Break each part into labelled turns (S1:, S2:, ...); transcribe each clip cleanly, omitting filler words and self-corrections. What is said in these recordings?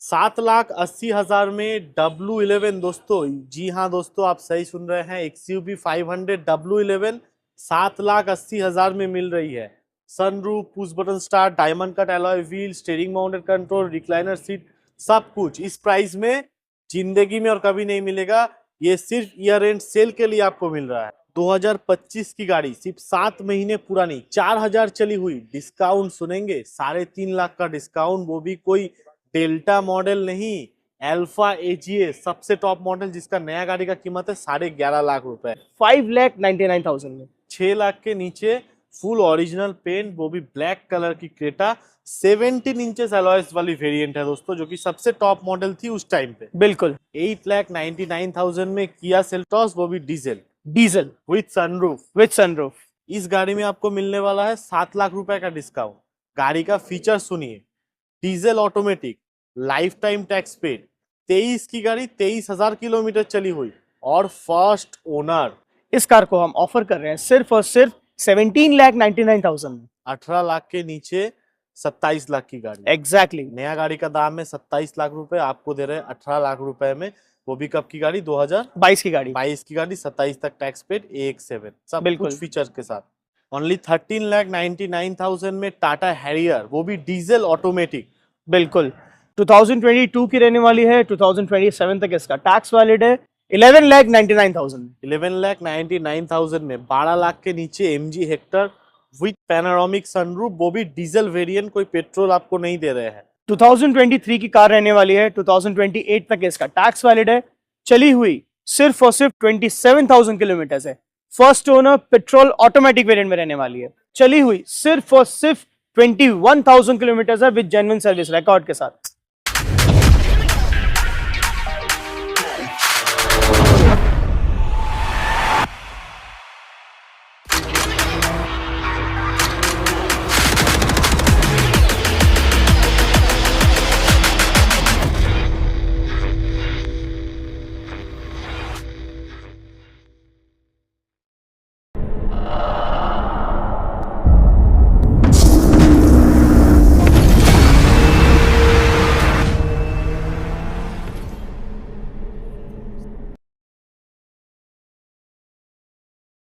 S1: 7,80,000 में W11 दोस्तों। जी हाँ दोस्तों, आप सही सुन रहे हैं। XUV 500 W11 7,80,000 में मिल रही है। Sunroof, push button start, diamond cut alloy wheel, steering mounted control, recliner seat, सब कुछ इस प्राइस में जिंदगी में और कभी नहीं मिलेगा। ये सिर्फ ईयर एंड सेल के लिए आपको मिल रहा है। 2025 की गाड़ी, सिर्फ 7 महीने पुरानी, 4,000 चली हुई। डिस्काउंट सुनेंगे, 3.5 लाख का डिस्काउंट, वो भी कोई डेल्टा मॉडल नहीं, अल्फा एजीए सबसे टॉप मॉडल, जिसका नया गाड़ी का कीमत है 11.5 लाख रुपए।
S2: 5,99,000 में
S1: 6 लाख के नीचे फुल ओरिजिनल पेंट, वो भी ब्लैक कलर की क्रेटा, 17 इंचेस अलॉयस वाली वेरिएंट है दोस्तों, जो कि सबसे टॉप मॉडल थी उस टाइम पे।
S2: बिल्कुल
S1: 8,99,000 में किया सेल्टॉस, वो भी diesel
S2: diesel
S1: with sunroof.
S2: With.
S1: इस गाड़ी में आपको मिलने वाला है 7 लाख रुपए का डिस्काउंट। गाड़ी का फीचर सुनिए, diesel automatic, lifetime tax paid, 23 की गाड़ी, 23,000 किलोमीटर चली हुई और फर्स्ट ओनर।
S2: इस कार को हम ऑफर कर रहे हैं सिर्फ और सिर्फ 17,99,000 में।
S1: 18 लाख के नीचे 27 लाख की गाड़ी।
S2: एग्जैक्टली
S1: नया गाड़ी का दाम है 27 लाख रुपए, आपको दे रहे हैं 18 लाख रुपए में। वो भी कब की गाड़ी?
S2: 22 की गाड़ी।
S1: 2022 की गाड़ी, 27 तक टैक्स पेड, AX7 सब
S2: बिल्कुल।
S1: कुछ फीचर के साथ। ओनली 13,99,000 में टाटा हैरियर, वो भी डीजल ऑटोमेटिक।
S2: बिल्कुल 2022 की रहने वाली है, 2027 तक इसका टैक्स वैलिड है। 11,99,000 में
S1: 11,99,000 में 12 लाख के नीचे MG Hector with panoramic sunroof, वो भी डीजल वेरिएंट, कोई पेट्रोल आपको नहीं दे रहे हैं।
S2: 2023 की कार रहने वाली है, 2028 तक इसका टैक्स वैलिड है। चली हुई सिर्फ और सिर्फ 27,000 किलोमीटर है। First owner petrol automatic variant में रहने वाली है। चली हुई सिर्फ और सिर्फ 21,000 किलोमीटर है विद जेन्युइन सर्विस रिकॉर्ड के साथ।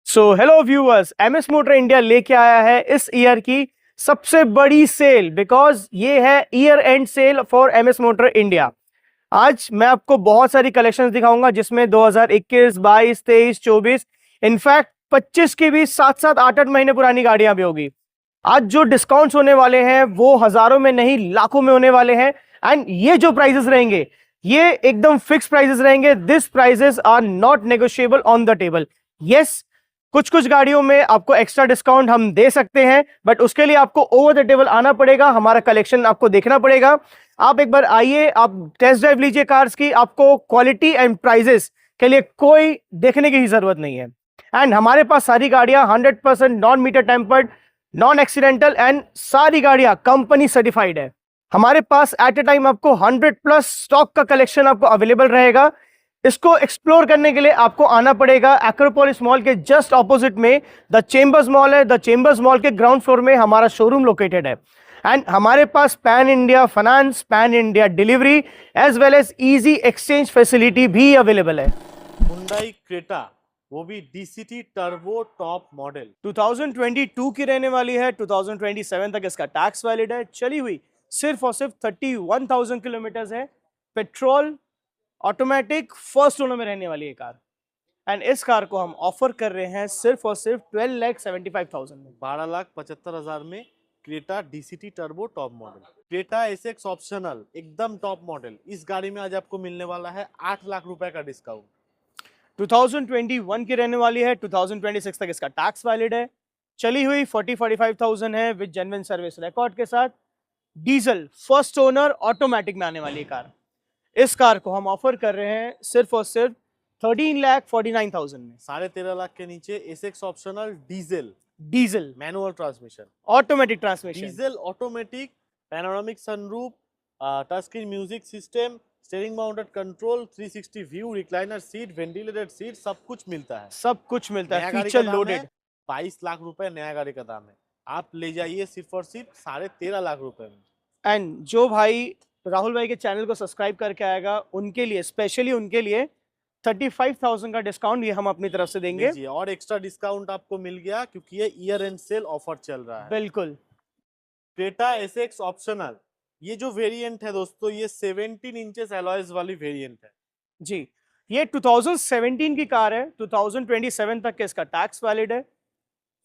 S2: So hello viewers, MS motor India लेके आया है इस ईयर की सबसे बड़ी सेल, बिकॉज ये है year end sale for MS motor India. आज मैं आपको बहुत सारी कलेक्शंस दिखाऊंगा, जिसमें 2021, 22, 23, 24, इनफैक्ट 25 की भी 7-7, 8-8 महीने पुरानी गाड़ियां भी होगी। आज जो डिस्काउंट्स होने वाले हैं वो हजारों में नहीं लाखों में होने वाले हैं। एंड ये जो प्राइसेस रहेंगे ये एकदम फिक्स प्राइसेस रहेंगे। This prices are not negotiable on the table. Yes, कुछ कुछ गाड़ियों में आपको एक्स्ट्रा डिस्काउंट हम दे सकते हैं, बट उसके लिए आपको ओवर द टेबल आना पड़ेगा, हमारा कलेक्शन आपको देखना पड़ेगा। आप एक बार आइए, आप टेस्ट ड्राइव लीजिए कार्स की, आपको क्वालिटी एंड प्राइजेस के लिए कोई देखने की ही जरूरत नहीं है। एंड हमारे पास सारी गाड़ियां 100% non meter tampered, non accidental and सारी गाड़ियां कंपनी सर्टिफाइड है। हमारे पास एट ए टाइम आपको 100+ स्टॉक का कलेक्शन आपको अवेलेबल रहेगा। इसको एक्सप्लोर करने के लिए आपको आना पड़ेगा एक्रोपोलिस मॉल के जस्ट ऑपोजिट में द चेंबर्स मॉल है। द चेंबर्स मॉल के ग्राउंड फ्लोर में हमारा शोरूम लोकेटेड है। एंड हमारे पास pan India finance, pan India delivery as well as easy exchange facility भी अवेलेबल है।
S1: हुंडई क्रेटा, वो भी DCT टर्बो टॉप मॉडल,
S2: 2022 की रहने वाली है, 2027 तक इसका टैक्स वैलिड है। चली हुई सिर्फ और सिर्फ 31,000 किलोमीटर है। पेट्रोल ऑटोमेटिक फर्स्ट ओनर में रहने वाली है कार। एंड इस कार को हम ऑफर कर रहे हैं सिर्फ और सिर्फ 12,75,000 में।
S1: 12,75,000 में Creta DCT turbo top model. Creta SX optional एकदम टॉप मॉडल, इस गाड़ी में आज आपको मिलने वाला है 8 लाख रुपए का डिस्काउंट।
S2: 2021 की रहने वाली है, 2026 तक इसका टैक्स वैलिड है। चली हुई 40-45,000 है विद जेन्युइन सर्विस रिकॉर्ड के साथ। डीजल फर्स्ट ओनर ऑटोमेटिक में आने वाली कार। इस कार को हम ऑफर कर रहे हैं सिर्फ और सिर्फ 13,49,000 में।
S1: 13.5 लाख के नीचे SX optional
S2: diesel
S1: manual transmission,
S2: automatic transmission,
S1: diesel automatic, panoramic sunroof, touch screen music system, steering mounted control, 360 view, recliner seat, ventilated seat, सब कुछ मिलता है।
S2: सब कुछ मिलता है,
S1: नया गाड़ी
S2: फीचर
S1: का दाम
S2: लोडेड।
S1: है 22 लाख रुपए नया गाड़ी का दाम है, आप ले जाइए सिर्फ और सिर्फ 13.5 लाख रुपए में।
S2: एंड जो भाई तो राहुल भाई के चैनल को सब्सक्राइब करके आएगा, उनके लिए स्पेशली उनके लिए 35,000 का डिस्काउंट ये हम अपनी तरफ से देंगे।
S1: लीजिए, और एक्स्ट्रा डिस्काउंट आपको मिल गया क्योंकि ये ईयर एंड सेल ऑफर चल रहा है।
S2: बिल्कुल।
S1: क्रेटा एसएक्स ऑप्शनल, ये जो वेरिएंट है दोस्तों, ये 17 इंचेस अलॉयज वाली वेरिएंट है
S2: जी। ये 2017 की कार है, 2027 तक के इसका टैक्स वैलिड है।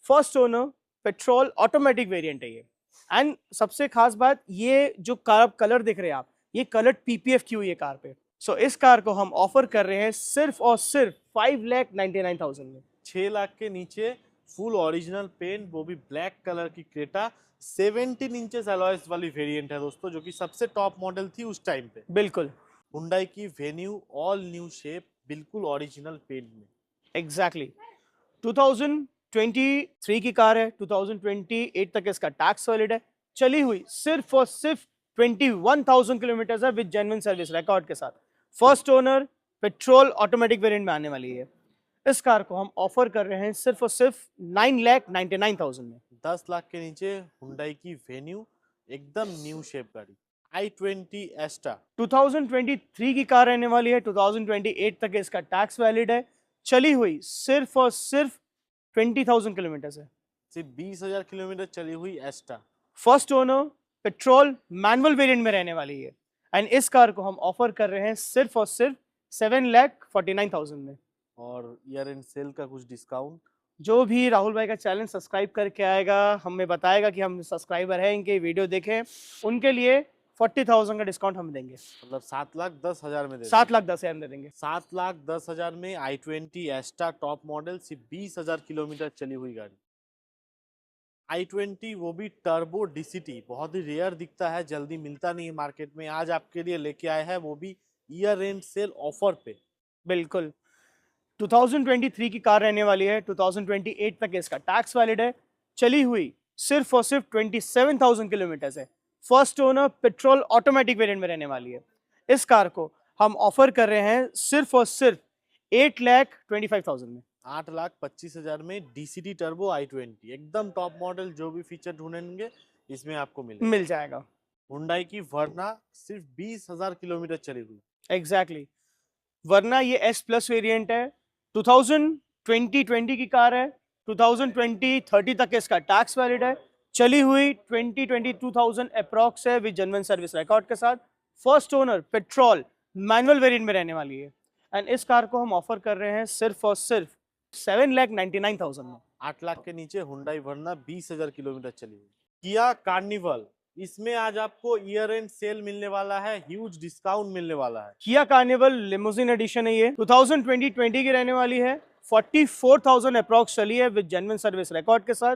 S2: First owner, petrol automatic variant है ये। एंड सबसे खास बात, ये जो कार कलर दिख रहे हैं आप, ये कलर पीपीएफ की हुई है कार पे। सो इस कार को हम ऑफर कर रहे हैं सिर्फ और सिर्फ 5,99,000 में।
S1: 6 लाख के नीचे फुल ओरिजिनल पेंट, वो भी ब्लैक कलर की क्रेटा, 17 इंचेस अलॉयज वाली वेरिएंट है दोस्तों, जो कि सबसे टॉप मॉडल थी उस टाइम पे।
S2: बिल्कुल
S1: हुंडई की वेन्यू ऑल न्यू शेप, बिल्कुल ओरिजिनल पेंट में।
S2: एग्जैक्टली 2023 की कार है, 2028 तक इसका टैक्स वैलिड है। चली हुई सिर्फ और सिर्फ 21,000 किलोमीटर है विद जेन्युइन सर्विस रिकॉर्ड के साथ। First owner, petrol automatic variant में आने वाली है। इस कार को हम ऑफर कर रहे हैं सिर्फ और सिर्फ 9,99,000 में।
S1: 10 लाख के नीचे हुंडई की वेन्यू, एकदम न्यू शेप गाड़ी, i20 एस्टा।
S2: 2023 की कार रहने वाली है, 2028 तक इसका टैक्स वैलिड है। चली हुई सिर्फ और सिर्फ 20,000 किलोमीटर है।
S1: सिर्फ 20,000 किलोमीटर चली हुई एस्टा।
S2: First owner, petrol manual variant में रहने वाली है। एंड इस कार को हम ऑफर कर रहे हैं सिर्फ और सिर्फ 7,49,000 में।
S1: और ईयर एंड सेल का कुछ डिस्काउंट,
S2: जो भी राहुल भाई का चैनल सब्सक्राइब करके आएगा, हमें बताएगा कि हम सब्सक्राइबर हैं, इनके वीडियो देखें, उनके लिए 40,000 का डिस्काउंट हम देंगे।
S1: मतलब 7,10,000 में दे
S2: 7,10,000 में दे देंगे।
S1: 7,10,000 में i20 एस्टा टॉप मॉडल, सिर्फ 20,000 किलोमीटर चली हुई गाड़ी। i20 वो भी टर्बो डीसीटी, बहुत ही रेयर दिखता है, जल्दी मिलता नहीं है मार्केट में। आज आपके लिए लेके आए हैं, वो भी ईयर एंड सेल ऑफर पे।
S2: बिल्कुल 2023 की कार रहने वाली है, 2028 तक इसका टैक्स वैलिड है। चली हुई सिर्फ और सिर्फ 27,000 किलोमीटर है। First owner, petrol automatic variant में रहने वाली है। इस कार को हम ऑफर कर रहे हैं सिर्फ और सिर्फ 8,25,000 में।
S1: 8,25,000 में डीसीटी टर्बो i20, एकदम टॉप मॉडल, जो भी फीचर ढूंढेंगे इसमें आपको
S2: मिल जाएगा।
S1: हुंडई की वर्ना, सिर्फ 20,000 किलोमीटर चली हुई।
S2: एग्जैक्टली वर्ना ये एस प्लस वेरिएंट है, 2020 की कार है, 2020-30 तक इसका टैक्स वैलिड है। चली हुई 22,000 अप्रॉक्स है विद जेन्युइन सर्विस रिकॉर्ड के साथ। First owner, petrol manual variant में रहने वाली है। एंड इस कार को हम ऑफर कर रहे हैं सिर्फ और सिर्फ 7,99,000 में।
S1: 8 लाख के नीचे हुंडई वर्ना, 20,000 किलोमीटर चली हुई। किया कार्निवल, इसमें आज आपको ईयर एंड सेल मिलने वाला है, ह्यूज डिस्काउंट मिलने वाला है।
S2: किया कार्निवल लिमोजिन एडिशन है ये, 2020 की रहने वाली है, 44,000 अप्रॉक्स चली है विद जेन्युइन सर्विस रिकॉर्ड के साथ।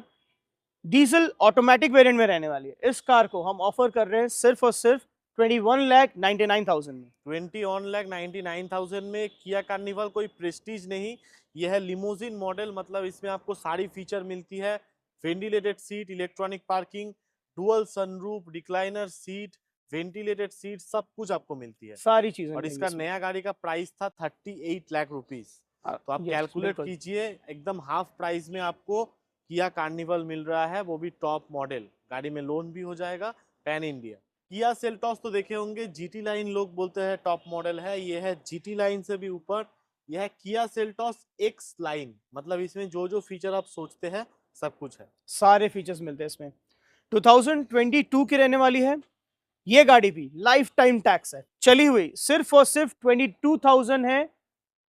S2: डीजल ऑटोमेटिक वेरिएंट में रहने वाली है। इस कार को हम ऑफर कर रहे हैं सिर्फ और सिर्फ 21,99,000 में।
S1: 21,99,000 में किया कार्निवल कोई प्रेस्टीज नहीं, यह है लिमोजिन मॉडल। मतलब इसमें आपको सारी फीचर मिलती है, ventilated seat, electronic parking, dual sunroof, recliner seat, ventilated seat, सब कुछ आपको मिलती है,
S2: सारी चीजें।
S1: और इसका नया गाड़ी का प्राइस था 38 लाख रुपीस। तो आप कैलकुलेट कीजिए, एकदम हाफ प्राइस में आपको किया कार्निवल मिल रहा है, वो भी टॉप मॉडल। गाड़ी में लोन भी हो जाएगा, पैन इंडिया। किया सेल्टॉस तो देखे होंगे, जीटी लाइन लोग बोलते हैं टॉप मॉडल है, ये है जीटी लाइन से भी ऊपर। यह है किया सेल्टॉस एक्स लाइन, मतलब इसमें जो जो फीचर आप सोचते हैं सब कुछ है,
S2: सारे फीचर्स मिलते हैं इसमें। 2022 की रहने वाली है ये गाड़ी भी, लाइफ टाइम टैक्स है। चली हुई सिर्फ और सिर्फ 22,000 है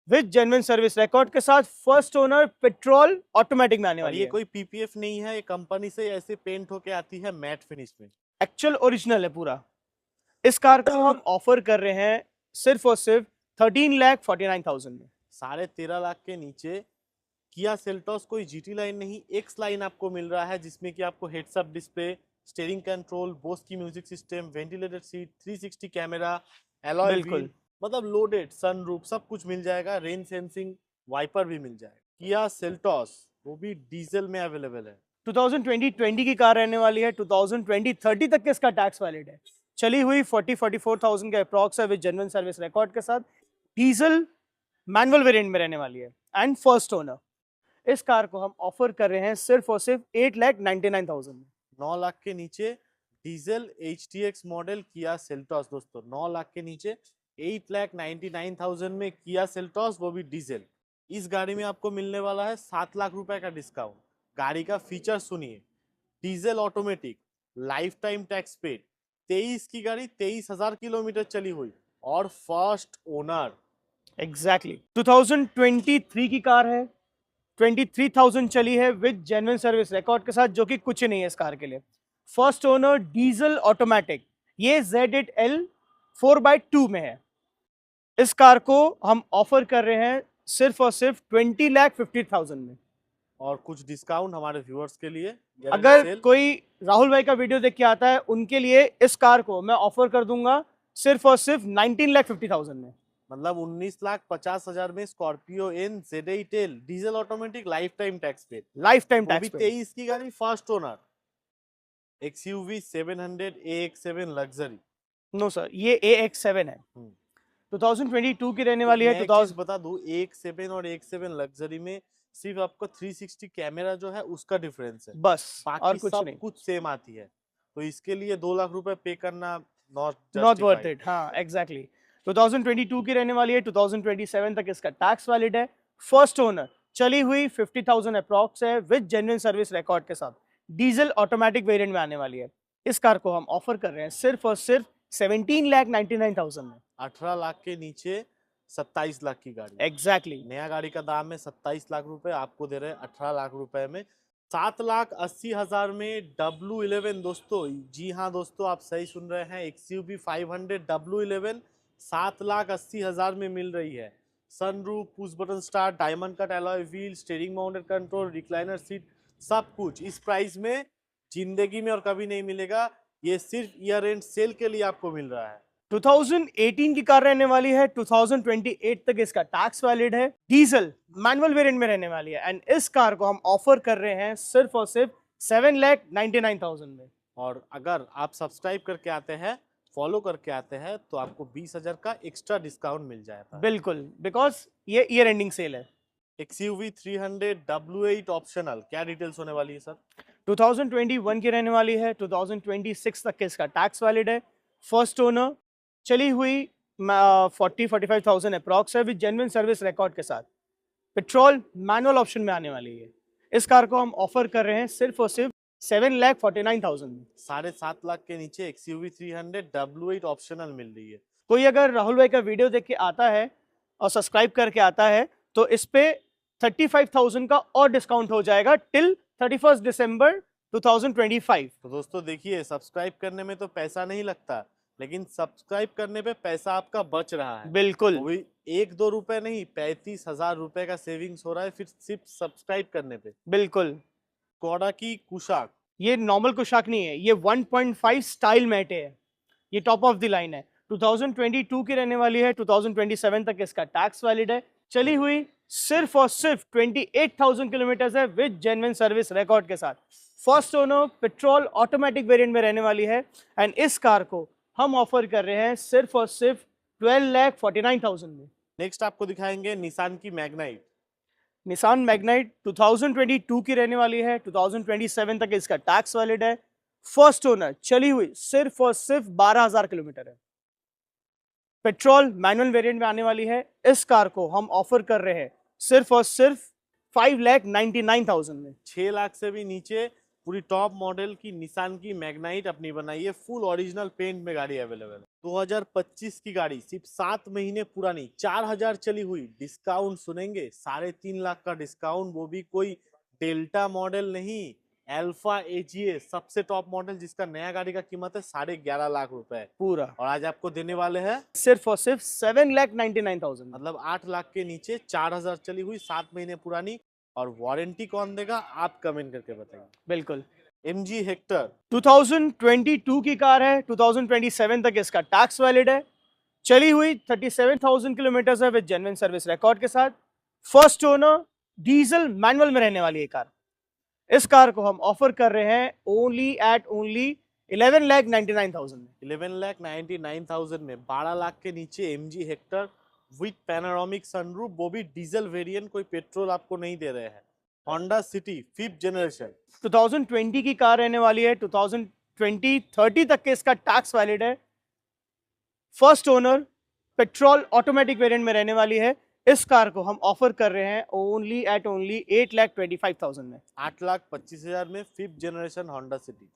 S2: विद जेन्युइन सर्विस रिकॉर्ड के साथ। फर्स्ट ओनर, पेट्रोल ऑटोमेटिक में आने वाली
S1: ये
S2: है।
S1: कोई पीपीएफ नहीं है, ये कंपनी से ऐसे पेंट होके आती है मैट फिनिश में,
S2: एक्चुअल ओरिजिनल है पूरा। इस कार को हम ऑफर कर रहे हैं सिर्फ और सिर्फ 13,49,000 में।
S1: 13.5 लाख के नीचे किया सेल्टॉस कोई जीटी लाइन नहीं, एक्स लाइन आपको मिल रहा है, जिसमें कि आपको heads up display, steering control, Bose की music system, ventilated seat, 360 camera, alloy wheel, मतलब लोडेड सनरूफ, सब कुछ मिल जाएगा। रेन सेंसिंग वाइपर भी मिल जाएगा। किया सेल्टॉस वो भी डीजल में अवेलेबल है।
S2: 2020 की कार रहने वाली है, 2020-30 तक के इसका टैक्स वैलिड है। चली हुई 44,000 के अप्रॉक्स है विद जेन्युइन सर्विस रिकॉर्ड के साथ। डीजल मैनुअल वेरिएंट में रहने वाली है एंड फर्स्ट ओनर। इस कार को हम ऑफर कर रहे हैं सिर्फ और सिर्फ 8,99,000 में।
S1: 9 लाख के नीचे diesel HTX model Kia Seltos दोस्तों, 9 लाख के नीचे 8,99,000 में किया सेल्टॉस, वो भी डीजल। इस गाड़ी में आपको मिलने वाला है 7 लाख रुपए का डिस्काउंट। गाड़ी का फीचर सुनिए, diesel automatic, lifetime tax paid, 23 की गाड़ी, 23,000 किलोमीटर चली हुई और फर्स्ट ओनर।
S2: एग्जैक्टली 2023 की कार है, 23,000 चली है विद जेन्युइन सर्विस रिकॉर्ड के साथ, जो कि कुछ नहीं है इस कार के लिए। फर्स्ट ओनर, डीजल ऑटोमेटिक, ये Z8L 4x2 में है। इस कार को हम ऑफर कर रहे हैं सिर्फ और सिर्फ 20,50,000 में।
S1: और कुछ डिस्काउंट हमारे व्यूअर्स के लिए,
S2: अगर कोई राहुल भाई का वीडियो देख के आता है, उनके लिए इस कार को मैं ऑफर कर दूंगा सिर्फ और सिर्फ 19,50,000 में।
S1: मतलब 19,50,000 में Scorpio N Z8L diesel automatic, lifetime tax paid,
S2: lifetime
S1: वो
S2: टैक्स
S1: भी
S2: पे।
S1: 23 की गाड़ी, first owner. XUV 700 AX7 luxury.
S2: No sir, ये AX7 है, 2022 की रहने वाली है।
S1: मैं एक चीज बता दूं, AX7 और AX7 लग्जरी में सिर्फ आपको 360 कैमरा जो है उसका डिफरेंस है,
S2: बस, और
S1: बाकी
S2: कुछ
S1: सब
S2: नहीं।
S1: कुछ सेम आती है। तो इसके लिए 2 लाख रुपए पे करना
S2: नॉट वर्थ इट। हाँ एग्जैक्टली 2022 की रहने वाली है, 2027 तक इसका टैक्स वैलिड है। फर्स्ट ओनर, चली हुई 50,000 अप्रॉक्स है विद जेन्युइन सर्विस रिकॉर्ड के साथ। डीजल ऑटोमेटिक वेरिएंट में आने वाली है। इस कार को हम ऑफर कर रहे हैं सिर्फ और सिर्फ 17,99,000 में।
S1: 18 लाख के नीचे 27 लाख की गाड़ी।
S2: एग्जैक्टली
S1: नया गाड़ी का दाम है 27 लाख रुपए, आपको दे रहे हैं 18 लाख रुपए में। 7,80,000 में W11 दोस्तों, जी हाँ दोस्तों, आप सही सुन रहे हैं, XUV 500 W11 7,80,000 में मिल रही है। Sunroof, push button start, diamond cut alloy wheel, steering mounted control, recliner seat, सब कुछ इस प्राइस में जिंदगी में और कभी नहीं मिलेगा। ये सिर्फ ईयर एंड सेल के लिए आपको मिल रहा है।
S2: 2018 की कार रहने वाली है, 2028 तक इसका टैक्स वैलिड है। डीजल मैनुअल वेरिएंट में रहने वाली है, एंड इस कार को हम ऑफर कर रहे हैं सिर्फ और सिर्फ 7,99,000 में।
S1: और अगर आप सब्सक्राइब करके आते हैं, फॉलो करके आते हैं, तो आपको 20,000 का एक्स्ट्रा डिस्काउंट मिल जाता है।
S2: बिल्कुल, बिकॉज ये ईयर एंडिंग सेल है।
S1: XUV 300 W8 ऑप्शनल, क्या डिटेल्स होने वाली है सर?
S2: 2021 की रहने वाली है, 2026 तक के इसका टैक्स वैलिड है। फर्स्ट ओनर, चली हुई 40-45,000 अप्रॉक्स है विद जेन्युइन सर्विस रिकॉर्ड के साथ। पेट्रोल मैनुअल ऑप्शन में आने वाली है। इस कार को हम ऑफर कर रहे हैं सिर्फ और सिर्फ 7,49,000 में।
S1: 7.5 लाख के नीचे XUV 300 W8 ऑप्शनल मिल रही है।
S2: कोई अगर राहुल भाई का वीडियो देख के आता है और सब्सक्राइब करके आता है, तो इस पे 35,000 का और डिस्काउंट हो जाएगा टिल 31 दिसंबर 2025।
S1: तो दोस्तों देखिए, सब्सक्राइब करने में तो पैसा नहीं लगता, लेकिन सब्सक्राइब करने पे पैसा आपका बच रहा है।
S2: बिल्कुल,
S1: वो भी 1-2 रुपए नहीं, 35,000 रुपए का सेविंग्स हो रहा है फिर सिर्फ सब्सक्राइब करने पे।
S2: बिल्कुल।
S1: कोडा की कुशाक,
S2: ये नॉर्मल कुशाक नहीं है, ये 1.5 स्टाइल मैटे है, ये टॉप ऑफ द लाइन है। 2022 की रहने वाली है, 2027 तक इसका टैक्स वैलिड है। चली हुई सिर्फ और सिर्फ 28,000 किलोमीटर है विद जेन्युइन सर्विस रिकॉर्ड के साथ। First owner, petrol automatic variant में रहने वाली है, एंड इस कार को हम ऑफर कर रहे हैं सिर्फ और सिर्फ 12,49,000 में।
S1: नेक्स्ट आपको दिखाएंगे निसान की मैग्नाइट।
S2: निसान मैग्नाइट 2022 की रहने वाली है, 2027 तक इसका टैक्स वैलिड है। फर्स्ट ओनर, चली हुई सिर्फ और सिर्फ 12,000 किलोमीटर है। पेट्रोल मैनुअल वेरिएंट में आने वाली है। इस कार को हम ऑफर कर रहे हैं सिर्फ और सिर्फ 5,99,000 में।
S1: 6 लाख से भी नीचे पूरी टॉप मॉडल की निसान की मैग्नाइट अपनी बनाई है, फुल ओरिजिनल पेंट में गाड़ी अवेलेबल है। 2025 की गाड़ी, सिर्फ 7 महीने पुरानी, 4,000 चली हुई। डिस्काउंट सुनेंगे, 3.5 लाख का डिस्काउंट, वो भी कोई डेल्टा मॉडल नहीं, अल्फा AGA सबसे टॉप मॉडल, जिसका नया गाड़ी का कीमत है 11.5 लाख रुपए
S2: पूरा,
S1: और आज आपको देने वाले हैं
S2: सिर्फ और सिर्फ 7,99,000।
S1: मतलब 8 लाख के नीचे, 4,000 चली हुई, 7 महीने पुरानी। और वारंटी कौन देगा, आप कमेंट करके बताइए।
S2: बिल्कुल।
S1: MG हेक्टर
S2: 2022 की कार है, 2027 तक इसका टैक्स वैलिड है। चली हुई 37,000 किलोमीटर है विद जेन्युइन सर्विस रिकॉर्ड के साथ। फर्स्ट ओनर, डीजल मैनुअल में रहने वाली है कार। इस कार को हम ऑफर कर रहे हैं ओनली 11,99,000 में।
S1: 11,99,000 में 12 लाख के नीचे MG Hector with panoramic sunroof, वो भी डीजल वेरिएंट, कोई पेट्रोल आपको नहीं दे रहे हैं। होंडा सिटी 5th जनरेशन
S2: 2020 की कार रहने वाली है, 2030 तक के इसका टैक्स वैलिड है। First owner, petrol automatic variant में रहने वाली है। इस कार को हम ऑफर कर रहे हैं ओनली 8,25,000 में।
S1: 8,25,000 में 5th generation Honda city.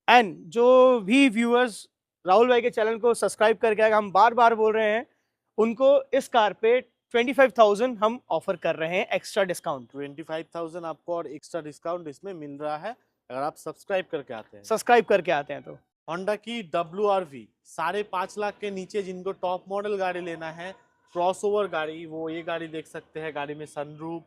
S2: And जो भी व्यूअर्स राहुल भाई के चैनल को सब्सक्राइब करके आएगा, हम बार बार बोल रहे हैं, उनको इस कार पे 25,000 हम ऑफर कर रहे हैं एक्स्ट्रा डिस्काउंट।
S1: 25,000 आपको और एक्स्ट्रा डिस्काउंट इसमें मिल रहा है अगर आप सब्सक्राइब करके आते हैं।
S2: सब्सक्राइब करके आते हैं तो
S1: होंडा की WRV 5.5 लाख के नीचे जिनको टॉप मॉडल गाड़ी लेना है, क्रॉसओवर गाड़ी, वो ये गाड़ी देख सकते हैं। गाड़ी में sunroof,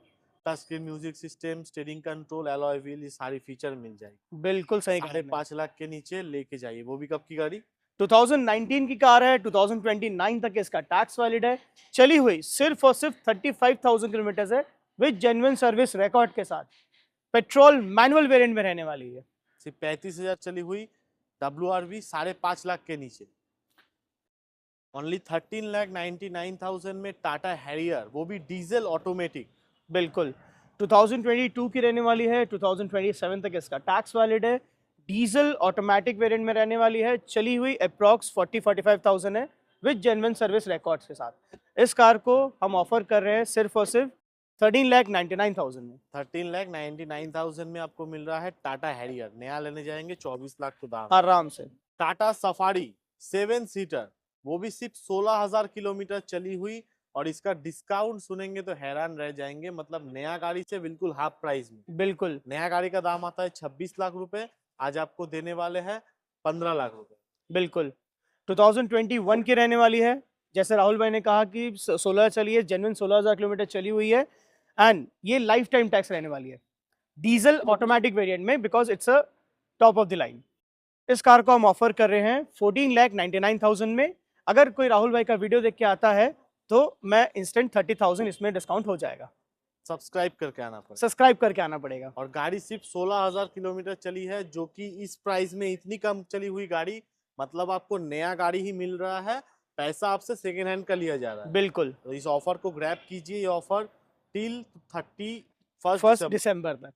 S1: touch screen music system, steering control, alloy wheel, ये सारी फीचर मिल जाएगी।
S2: बिल्कुल सही कहा आपने।
S1: 5.5 लाख के नीचे लेके जाइए। वो भी कब की गाड़ी?
S2: 2019 की कार है, 2029 तक इसका टैक्स वैलिड है। चली हुई सिर्फ और सिर्फ 35,000 किलोमीटर है विद जेन्युइन सर्विस रिकॉर्ड के साथ। पेट्रोल मैनुअल वेरिएंट में रहने वाली है।
S1: सिर्फ 35,000 चली हुई WRV 5.5 लाख के नीचे। ओनली 13,99,000 में टाटा हैरियर, वो भी डीजल ऑटोमेटिक।
S2: बिल्कुल 2022 की रहने वाली है, 2027 तक इसका टैक्स वैलिड है। डीजल ऑटोमेटिक वेरिएंट में रहने वाली है। चली हुई अप्रॉक्स 40-45,000 है विद जेन्युइन सर्विस रिकॉर्ड्स के साथ। इस कार को हम ऑफर कर रहे हैं सिर्फ और सिर्फ 13,99,000 में।
S1: 13,99,000 में आपको मिल रहा है टाटा हैरियर। नया लेने जाएंगे 24 लाख तो दाम।
S2: आराम से।
S1: टाटा सफारी 7 सीटर, वो भी सिर्फ 16,000 किलोमीटर चली हुई और इसका डिस्काउंट सुनेंगे तो हैरान रह जाएंगे। मतलब नया गाड़ी से बिल्कुल हाफ प्राइस में।
S2: बिल्कुल
S1: नया गाड़ी का दाम आता है 26 लाख रुपए, आज आपको देने वाले हैं 15 लाख रुपए।
S2: बिल्कुल 2021 की रहने वाली है। जैसे राहुल भाई ने कहा कि 16 चली है, जेन्युइन 16,000 किलोमीटर चली हुई है एंड ये लाइफ टाइम टैक्स रहने वाली है डीजल ऑटोमेटिक वेरिएंट में, because it's a top of the line. इस कार को हम ऑफर कर रहे हैं 14,99,000 में। अगर कोई राहुल भाई का वीडियो देख के आता है तो मैं इंस्टेंट 30,000 इसमें डिस्काउंट हो जाएगा।
S1: सब्सक्राइब करके आना पड़ेगा।
S2: सब्सक्राइब करके आना पड़ेगा।
S1: और गाड़ी सिर्फ 16,000 किलोमीटर चली है, जो कि इस प्राइस में इतनी कम चली हुई गाड़ी, मतलब आपको नया गाड़ी ही मिल रहा है, पैसा आपसे सेकेंड हैंड का लिया जा रहा है।
S2: बिल्कुल
S1: तो इस ऑफर को ग्रैब कीजिए। ये ऑफर टिल 31
S2: दिसंबर तक।